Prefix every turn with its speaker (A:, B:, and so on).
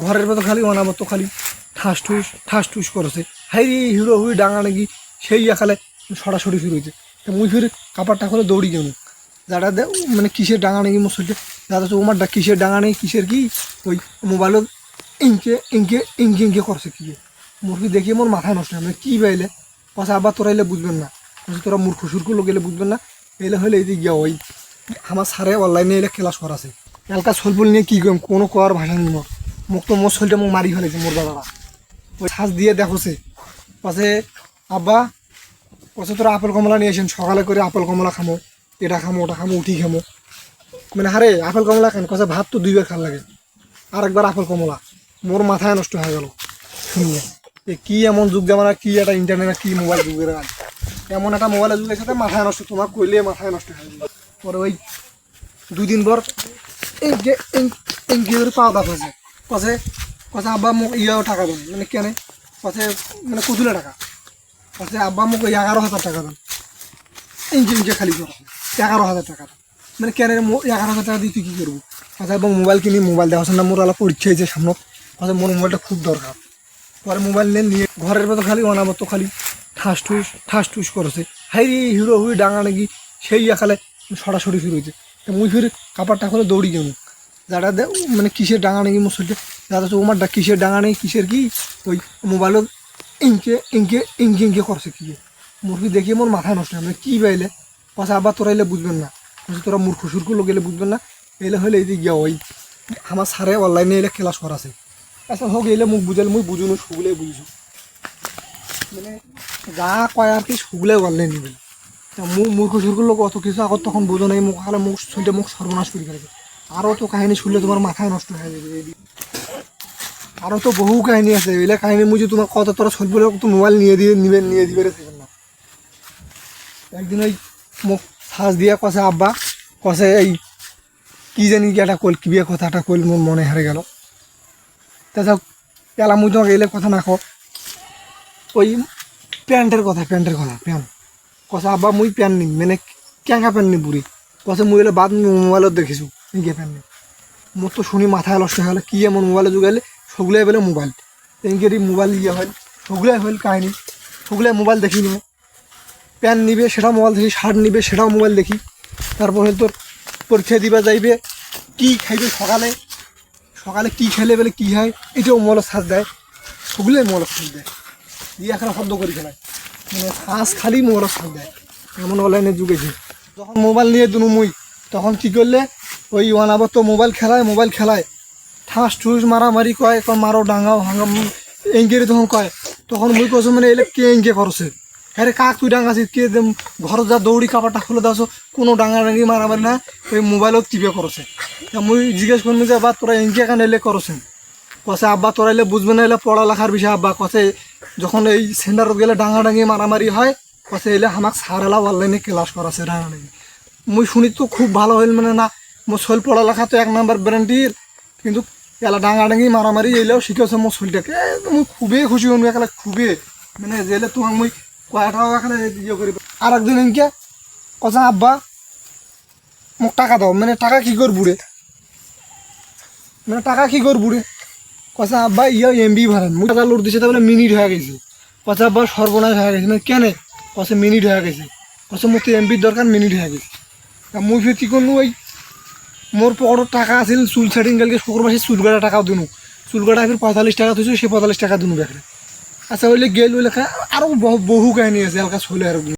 A: ঘরের ভেতর খালি অনাবত খালি ঠাস ঠুস করেছে। হাই রে হিরো হুই ডাঙা নাকি সেই একালে সরাসরি শুরু হয়েছে। তো মুই ফিরে কাপড়টা খুলে দৌড়ি গেল যারা মানে কিসের ডাঙা নাকি মোর শরীরে যারা তো ওমারটা কিসের ডাঙা নেই কিসের কি ওই মোবাইলত ইনকে করছে কি মোর কি দেখিয়ে মোর মাথায় নষ্ট হয় কী পাইলে পাশে আবার তোরা এলে বুঝবেন না, তোরা মূর্খ সুরকু লোক এলে বুঝবেন না। এলে হলে এই যে গিয়া ওই আমার সারে অনলাইনে এলে ক্লাস করাছে এলাকা সলপুল নিয়ে কী করম কোনো কোয়ার ভাষা নেই মোর মুখ তো মোর শরীরটা মুখ মারি ফেলেছে মোর দাদারা ওই শ্বাস দিয়ে দেখোছে পাশে আব্বা পাশে তোরা আপেল কমলা নিয়ে আসেন সকালে করে আপেল কমলা খামো এটা খামো ওটা খামো উঠি খামো মানে হারে আপেল কমলা খান কথা ভাত তো 2 বার খান লাগে আর একবার আপেল কমলা মোর মাথায় নষ্ট হয়ে গেল শুনিয়ে কি এমন যুগ জামানা কি একটা ইন্টারনেট কি মোবাইল যুগের আজ এমন একটা মোবাইলের যুগের সাথে মাথায় নষ্ট তোমার কইলে মাথায় নষ্ট হয়ে যাবে। পরে ওই 2 দিন পর এই পাওয়া দাপ হয়েছে পাশে পাশে আব্বা মোক ইয়াও টাকা দেন মানে কেনে পাশে মানে কতুলে টাকা পাশে আব্বা মোক 11,000 টাকা দেন ইঞ্চে খালি করা 11,000 টাকা মানে কেনে 11,000 টাকা দিয়ে তুই কী করবো আচ্ছা এবং মোবাইল কিনি মোবাইল দেওয়া না মোর আলা পরীক্ষা হয়েছে সামনে আচ্ছা মোর মোবাইলটা খুব দরকার। পরে মোবাইল নিয়ে ঘরের ভেতর খালি অনাবত খালি ঠাস ঠুস করেছে। হাই রে হিরো হুই ডাঙা নাকি সেই একালে সরাসরি শুরু হয়েছে। তো মুই ফিরে কাপড়টা খুলে দৌড়ি গেল যারা মানে কিসের ডাঙা নাকি মোর শরীরে যারা তো ওমারটা কিসের ডাঙা নেই কিসের কি ওই মোবাইলত ইনকে করছে কি মোর কি দেখিয়ে মোর মাথায় নষ্ট হয় কী পাইলে পাশে আবার তোরা এলে বুঝবেন না, তোরা মূর্খ সুরকু লোক এলে বুঝবেন না। এলে হলে এই যে গিয়া ওই আমার সারে অনলাইনে এলে ক্লাস করাছে আচ্ছা হোক এলে মুখ বুঝালে মুই বুঝুনো সুগুলে বুঝিছো মানে যা কয় আর কি সুগুলে অনলাইন নিবে মুখ মূর্খ সুরকু লোক অত কিছু আগত তখন বোঝো নাই মুখ খালে মুখ শুনতে মুখ সর্বনাশ করে ফেলেছে। আরও তো কাহিনী শুনলে তোমার মাথায় নষ্ট হয়ে যাবে আরও তো বহু কাহিনী আছে এলে কাহিনী মুঝে তোমার কত তোরা সলবো তো মোবাইল নিয়ে দিবে থাকবেন না। একদিন ওই মুখ শ্বাস দিয়ে কষে আব্বা কষে এই কী জানি কি একটা কল কি বিয়ে কথাটা কল মোর মনে হারে গেল তাছাড়া পেলা মুই তোমাকে এলে কথা না কো ওই প্যান্টের কথা প্যান্ট কষা আব্বা মুই প্যান্ট নিম মানে ক্যাঙ্গা প্যান্ট নি বুড়ি কষে মুই এলে বাদ মোবাইলত দেখিছোঁ নিকে প্যান্ট নিম মোর তো শুনি মাথায় নষ্ট হয়ে গেলো কী এমন মোবাইলে যুগাইলে সগুলাই বেলে মোবাইল এনকেরই মোবাইল ইয়ে হয় সগুলাই হইল কাহিনি সগুলাই মোবাইল দেখি নিবে প্যান্ট নিবে সেটাও মোবাইল দেখি শার্ট নিবে সেটাও মোবাইল দেখি তারপর হয়তো তোর পরীক্ষা দিবা যাইবে কী খাইবে সকালে কী খেলে বলে কী হয় এটাও মোবাইলত সাজ দেয় সগুলাই মোবাইলত সাজ দেয় দিয়ে এখন শব্দ করি খেলায় মানে শ্বাস খালি মোবাইলত সাজ দেয় এমন অনলাইনে যুগেছে। যখন মোবাইল নিয়ে দুনু মুই তখন কী করলে ওই আবার তো মোবাইল খেলায় ঠাস ঠুস মারামারি কয় মারো ডাঙাও হাঙ্গাম এঙ্গেরি তখন মুই কছো মানে এলে কে এঙ্গে করছে হ্যাঁ রে কাক তুই ডাঙাছিস কে ঘরত যা দৌড়ি কাপড়টা খুলে দাসো কোনো ডাঙা ডাঙি মারামারি না ওই মোবাইলত টিপে করছে। মুই জিজ্ঞেস করবি যে আব্বা তোরা এঙ্গে কেন এলে করছেন কষে আব্বা তোরা এলে বুঝবে না এলে পড়ালেখার বিষয় আব্বা কষে যখন এই সেন্টারত গেলে ডাঙা ডাঙি মারামারি হয় কষে এলে আমাকে সারেলা অনলাইনে ক্লাস করাছে ডাঙা ডাঙি মুই শুনি তো খুব ভালো হইল মানে না মোর শরীর পড়ালেখা তো 1 নম্বর ব্যারান্টির কিন্তু এলা ডাঙা ডাঙি মারামারি এলেও শিখেছে মোর শরীরটাকে মুই খুবই খুশি হন এখানে খুবই মানে যেলে তোমার মুই কয়টাও এখানে ইয়ে করি। আর একদিন এনকে কথা আব্বা মোক টাকা দাও মানে টাকা কী করবুড়ে কথা আব্বা এমবি ভাড়ান মুই টাকা লোড দিছে তাহলে মিনিট হয়ে গেছে কথা আব্বা সর্বনাশ হয়ে গেছে মানে কেনে কথা মিনিট হয়ে গেছে কথা মোর তো এমবির দরকার মিনিট হয়ে গেছে মুই ফির কী করলু ওই মোর পকেটত টাকা আছিল চুল সেটিং গেলকে শুক্রবাসে চুল কাটা টাকাও দিনু চুল কাটা ফির 45 টাকা থৈছো সে 45 টাকা দিনু বেকারে আচ্ছা ওইলে গেল ওই লেখা আরও বহু কাহিনী আছে এলাকা চলে আর